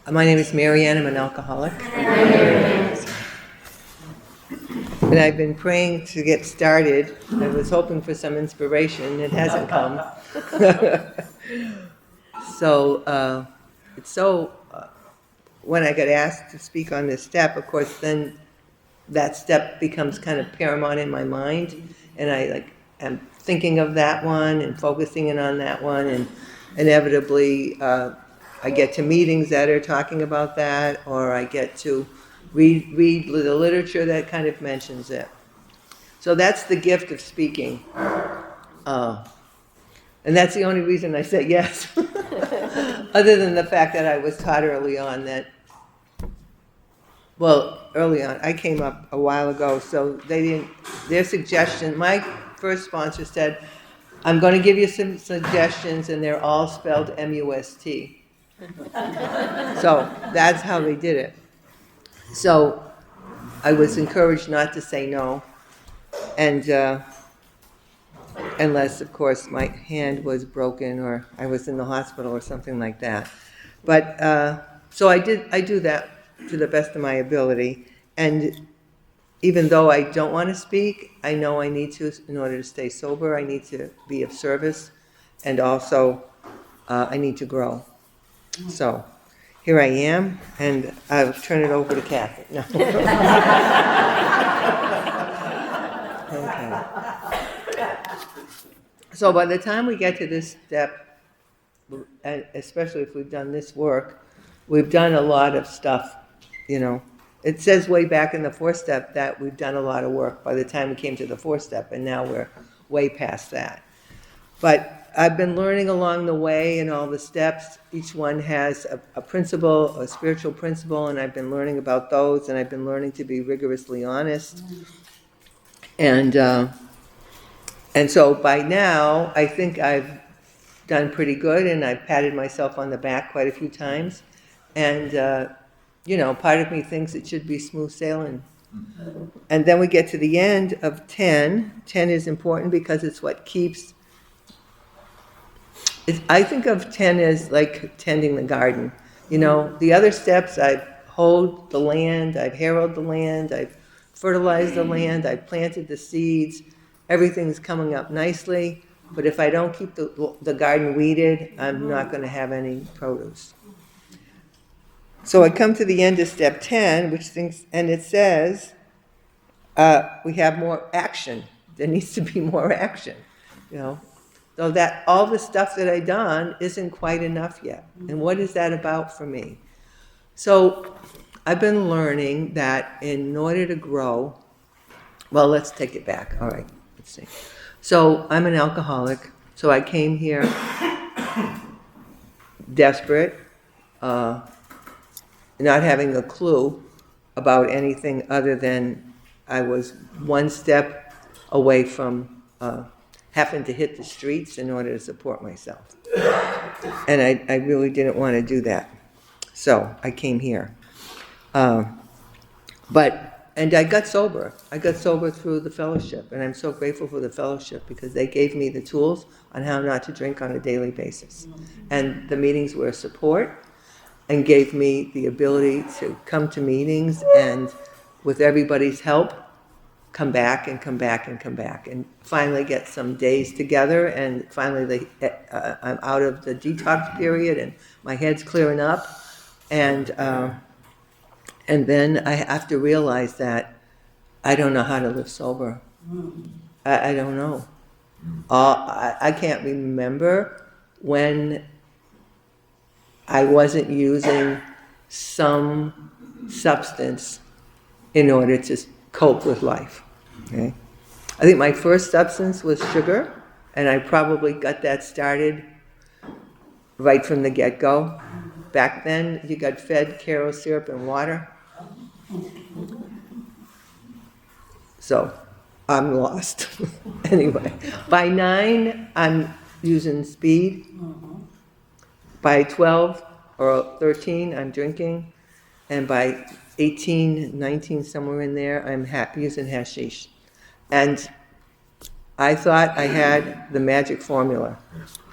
My name is Maryanne. I'm an alcoholic. And I've been praying to get started. I was hoping for some inspiration. It hasn't come. When I got asked to speak on this step, of course, then that step becomes kind of paramount in my mind. And I am thinking of that one and focusing in on that one. And inevitably, I get to meetings that are talking about that, or I get to read the literature that kind of mentions it. So that's the gift of speaking. And that's the only reason I said yes. Other than the fact that I was taught early on that, early on, I came up a while ago, so their suggestion, my first sponsor said, I'm going to give you some suggestions, and they're all spelled M-U-S-T. So that's how they did it. So I was encouraged not to say no, and unless, of course, my hand was broken or I was in the hospital or something like that. But so I do that to the best of my ability, and even though I don't want to speak, I know I need to in order to stay sober. I need to be of service, and also I need to grow. So here I am, and I'll turn it over to Kathy. No. Okay. So by the time we get to this step, and especially if we've done this work, we've done a lot of stuff, you know. It says way back in the fourth step that we've done a lot of work by the time we came to the fourth step, and now we're way past that. But I've been learning along the way in all the steps. Each one has a principle, a spiritual principle, and I've been learning about those, and I've been learning to be rigorously honest. And so by now, I think I've done pretty good, and I've patted myself on the back quite a few times. And, part of me thinks it should be smooth sailing. And then we get to the end of 10. 10 is important because it's what keeps... I think of 10 as like tending the garden. The other steps, I've hoed the land, I've harrowed the land, I've fertilized the land, I've planted the seeds. Everything's coming up nicely. But if I don't keep the garden weeded, I'm not going to have any produce. So I come to the end of step 10, and it says, we have more action. There needs to be more action, So that all the stuff that I've done isn't quite enough yet. And what is that about for me? So I've been learning that in order to grow, let's take it back. All right, let's see. So I'm an alcoholic. So I came here desperate, not having a clue about anything other than I was one step away from having to hit the streets in order to support myself. And I really didn't want to do that. So I came here. And I got sober. I got sober through the fellowship. And I'm so grateful for the fellowship because they gave me the tools on how not to drink on a daily basis. And the meetings were support and gave me the ability to come to meetings and with everybody's help, come back and come back and come back and finally get some days together, and finally I'm out of the detox period and my head's clearing up, and then I have to realize that I don't know how to live sober. I don't know. I can't remember when I wasn't using some substance in order to cope with life. Okay? I think my first substance was sugar, and I probably got that started right from the get-go. Back then, you got fed Karo syrup and water. So, I'm lost. Anyway, by 9, I'm using speed. By 12 or 13, I'm drinking. And by 18, 19, somewhere in there, I'm using hashish. And I thought I had the magic formula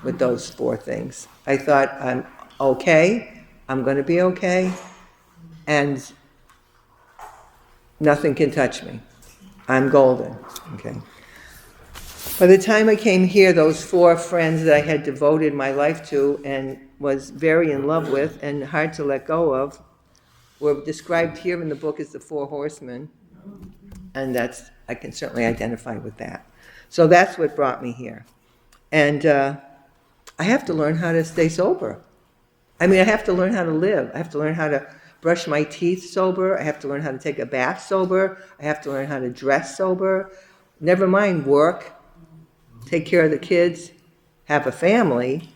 with those 4 things. I thought I'm okay, I'm going to be okay, and nothing can touch me. I'm golden, okay? By the time I came here, those 4 friends that I had devoted my life to and was very in love with and hard to let go of were described here in the book as the 4 horsemen, and I can certainly identify with that. So that's what brought me here. And I have to learn how to stay sober. I have to learn how to live. I have to learn how to brush my teeth sober. I have to learn how to take a bath sober. I have to learn how to dress sober. Never mind work, take care of the kids, have a family.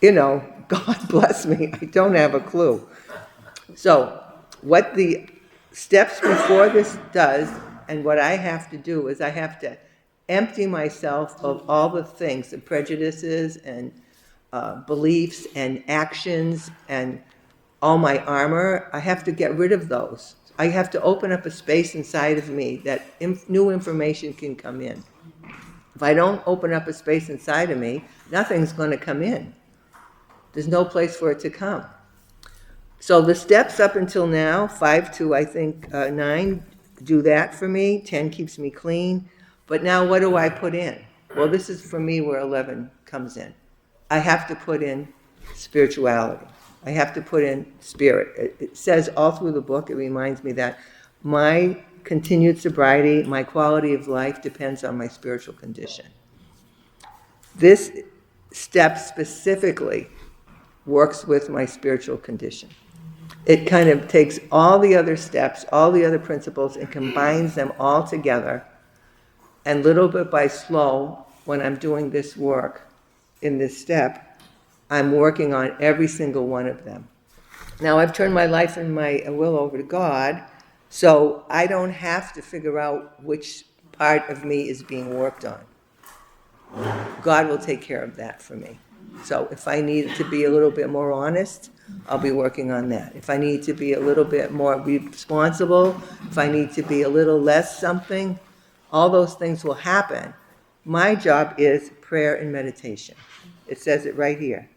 God bless me, I don't have a clue. So what the steps before this does, and what I have to do, is I have to empty myself of all the things, the prejudices and beliefs and actions and all my armor. I have to get rid of those. I have to open up a space inside of me that new information can come in. If I don't open up a space inside of me, nothing's going to come in. There's no place for it to come. So the steps up until now, 5 to I think 9, do that for me. 10 keeps me clean. But now what do I put in? Well, this is for me where 11 comes in. I have to put in spirituality. I have to put in spirit. It says all through the book, it reminds me that my continued sobriety, my quality of life depends on my spiritual condition. This step specifically works with my spiritual condition. It kind of takes all the other steps, all the other principles, and combines them all together. And little bit by slow, when I'm doing this work in this step, I'm working on every single one of them. Now, I've turned my life and my will over to God, so I don't have to figure out which part of me is being worked on. God will take care of that for me. So if I need to be a little bit more honest, I'll be working on that. If I need to be a little bit more responsible, if I need to be a little less something, all those things will happen. My job is prayer and meditation. It says it right here.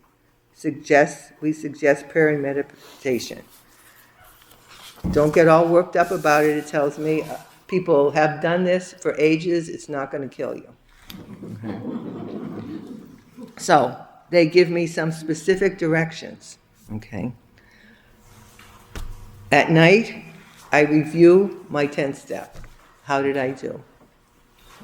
We suggest prayer and meditation. Don't get all worked up about it. It tells me people have done this for ages. It's not going to kill you. Okay. So they give me some specific directions. Okay. At night, I review my 10th step. How did I do?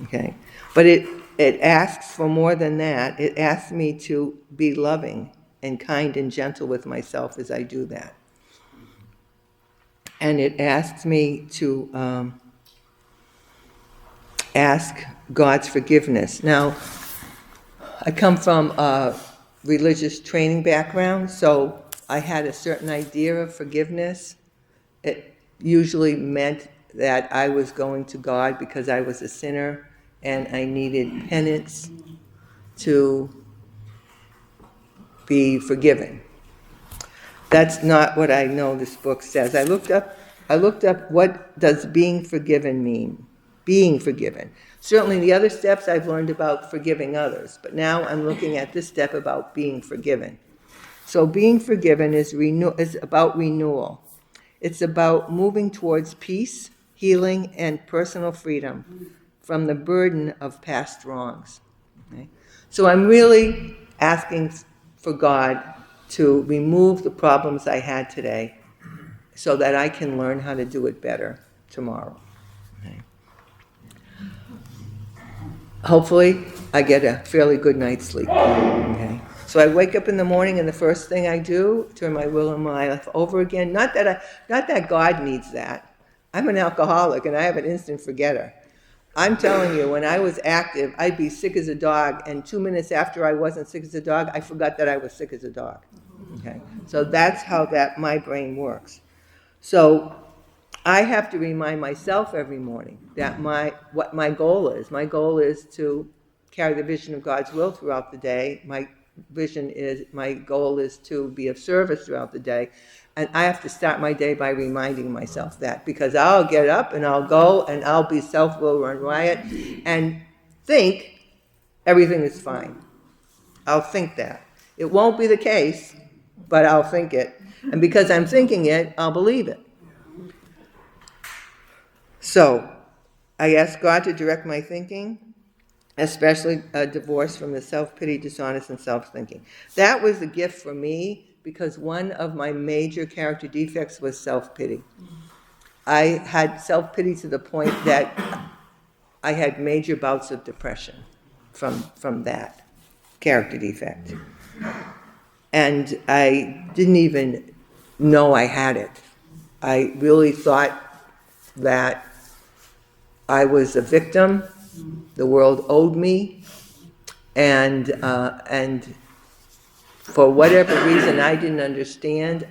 Okay. But it asks for more than that. It asks me to be loving and kind and gentle with myself as I do that. And it asks me to ask God's forgiveness. Now, I come from a religious training background, so I had a certain idea of forgiveness. It usually meant that I was going to God because I was a sinner and I needed penance to be forgiven. That's not what I know this book says. I looked up what does being forgiven mean? Being forgiven. Certainly the other steps I've learned about forgiving others, but now I'm looking at this step about being forgiven. So being forgiven is about renewal. It's about moving towards peace, healing, and personal freedom from the burden of past wrongs. Okay? So I'm really asking for God to remove the problems I had today so that I can learn how to do it better tomorrow. Okay? Hopefully, I get a fairly good night's sleep. Okay? So I wake up in the morning and the first thing I do, turn my will and my life over again. Not that God needs that. I'm an alcoholic and I have an instant forgetter. I'm telling you, when I was active, I'd be sick as a dog, and 2 minutes after I wasn't sick as a dog, I forgot that I was sick as a dog. Okay? So that's how my brain works. So I have to remind myself every morning that what my goal is. My goal is to carry the vision of God's will throughout the day. My goal is to be of service throughout the day. And I have to start my day by reminding myself that, because I'll get up and I'll go and I'll be self-will run riot and think everything is fine. I'll think that. It won't be the case, but I'll think it. And because I'm thinking it, I'll believe it. So I ask God to direct my thinking, especially a divorce from the self-pity, dishonest, and self-thinking. That was a gift for me because one of my major character defects was self-pity. I had self-pity to the point that I had major bouts of depression from that character defect. And I didn't even know I had it. I really thought that I was a victim, the world owed me, and for whatever reason I didn't understand,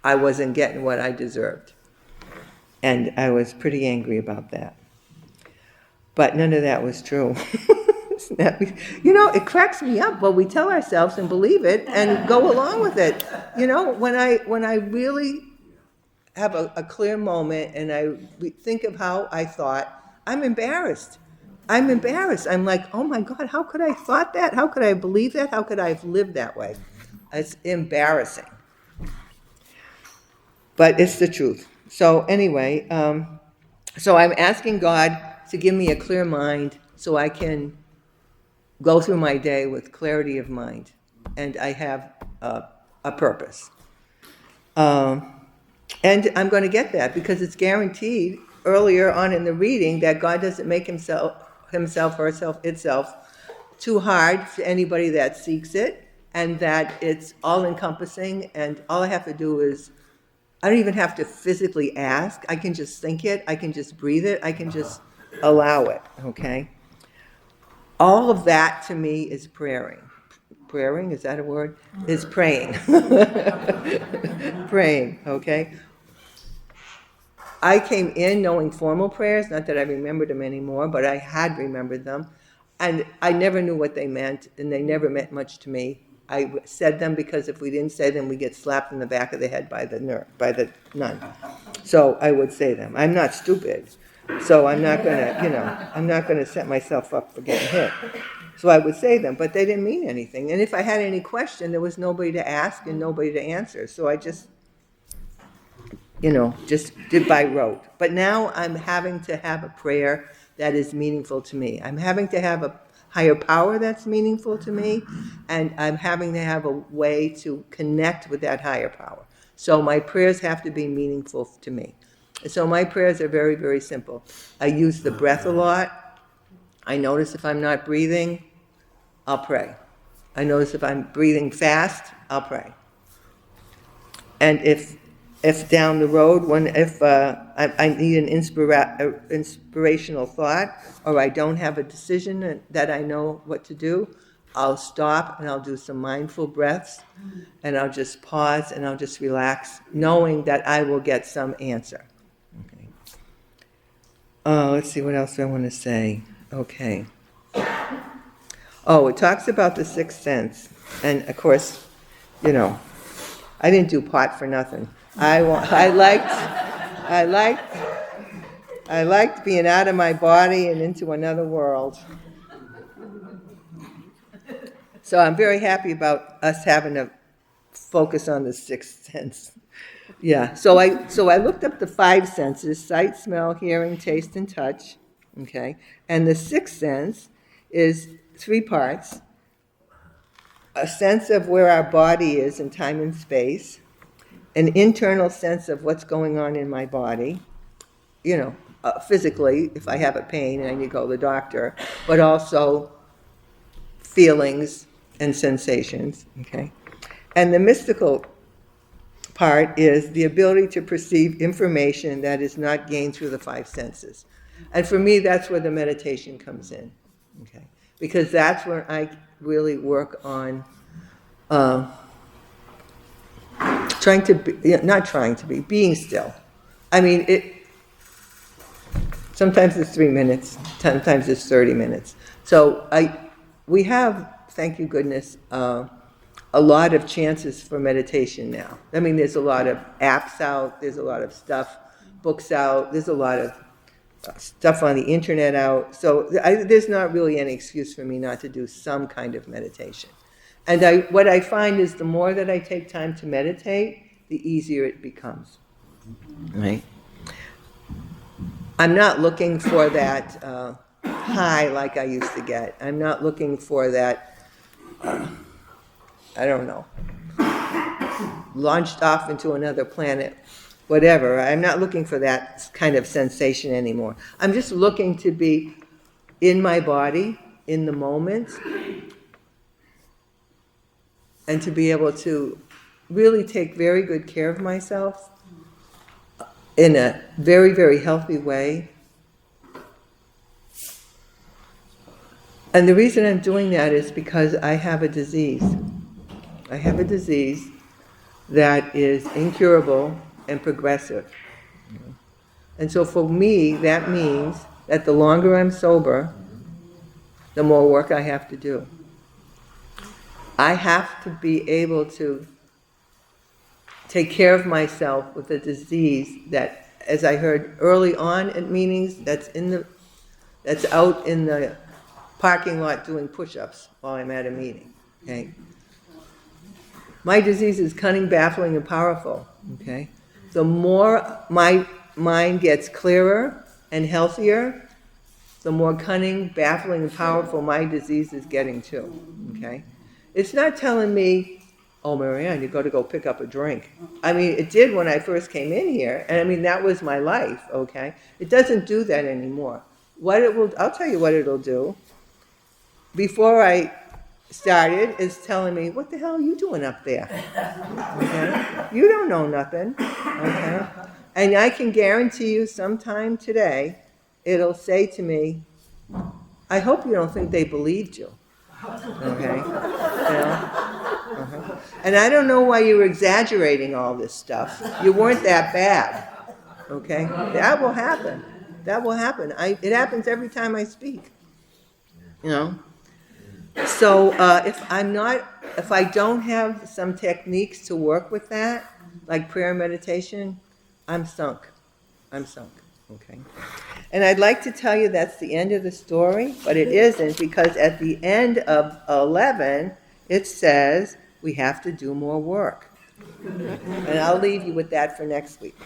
I wasn't getting what I deserved. And I was pretty angry about that. But none of that was true. It cracks me up, but we tell ourselves and believe it and go along with it. When I really have a clear moment and I think of how I thought, I'm embarrassed. I'm like, oh my God, how could I have thought that? How could I have believed that? How could I have lived that way? It's embarrassing. But it's the truth. So anyway, so I'm asking God to give me a clear mind so I can go through my day with clarity of mind and I have a purpose. And I'm going to get that because it's guaranteed earlier on in the reading that God doesn't make himself or itself too hard for anybody that seeks it, and that it's all-encompassing, and all I have to do is, I don't even have to physically ask. I can just think it. I can just breathe it. I can just allow it, okay? All of that to me is praying. Praying, is that a word? Is praying. Praying, okay? I came in knowing formal prayers, not that I remembered them anymore, but I had remembered them. And I never knew what they meant, and they never meant much to me. I said them because if we didn't say them, we get slapped in the back of the head by the nun. So I would say them. I'm not stupid, so I'm not gonna set myself up for getting hit. So I would say them, but they didn't mean anything. And if I had any question, there was nobody to ask and nobody to answer. So I just did by rote. But now I'm having to have a prayer that is meaningful to me. I'm having to have a higher power that's meaningful to me, and I'm having to have a way to connect with that higher power. So my prayers have to be meaningful to me. So my prayers are very, very simple. I use the breath a lot. I notice if I'm not breathing, I'll pray. I notice if I'm breathing fast, I'll pray. And if down the road, if I need an inspirational thought, or I don't have a decision that I know what to do, I'll stop and I'll do some mindful breaths, and I'll just pause and I'll just relax, knowing that I will get some answer. Okay. Let's see, what else do I want to say? Okay. Oh, it talks about the sixth sense, and of course, I didn't do pot for nothing. I liked being out of my body and into another world. So I'm very happy about us having to focus on the sixth sense. Yeah. So I looked up the five senses: sight, smell, hearing, taste, and touch. Okay. And the sixth sense is three parts: a sense of where our body is in time and space, an internal sense of what's going on in my body, physically, if I have a pain and I need to go to the doctor, but also feelings and sensations, okay? And the mystical part is the ability to perceive information that is not gained through the five senses. And for me, that's where the meditation comes in, okay? Because that's where I really work on being still. I mean, sometimes it's 3 minutes, sometimes it's 30 minutes. So we have, thank you goodness, a lot of chances for meditation now. I mean, there's a lot of apps out, there's a lot of books out, there's a lot of stuff on the internet out. So there's not really any excuse for me not to do some kind of meditation. And what I find is the more that I take time to meditate, the easier it becomes. Right? I'm not looking for that high like I used to get. I'm not looking for that, I don't know, launched off into another planet, whatever. I'm not looking for that kind of sensation anymore. I'm just looking to be in my body, in the moment, and to be able to really take very good care of myself in a very, very healthy way. And the reason I'm doing that is because I have a disease. I have a disease that is incurable and progressive. And so for me, that means that the longer I'm sober, the more work I have to do. I have to be able to take care of myself with a disease that, as I heard early on at meetings, that's out in the parking lot doing push-ups while I'm at a meeting. Okay? My disease is cunning, baffling, and powerful. Okay? The more my mind gets clearer and healthier, the more cunning, baffling, and powerful my disease is getting too. Okay? It's not telling me, oh, Maryanne, you got to go pick up a drink. I mean, it did when I first came in here, and I mean, that was my life, okay? It doesn't do that anymore. I'll tell you what it'll do. Before I started, it's telling me, what the hell are you doing up there? Okay? You don't know nothing, okay? And I can guarantee you sometime today, it'll say to me, I hope you don't think they believed you. Okay? You know? Uh-huh. And I don't know why you were exaggerating all this stuff. You weren't that bad. Okay? That will happen. That will happen. It happens every time I speak. You know? So if I don't have some techniques to work with that, like prayer and meditation, I'm sunk. Okay? And I'd like to tell you that's the end of the story, but it isn't, because at the end of 11, it says we have to do more work. And I'll leave you with that for next week.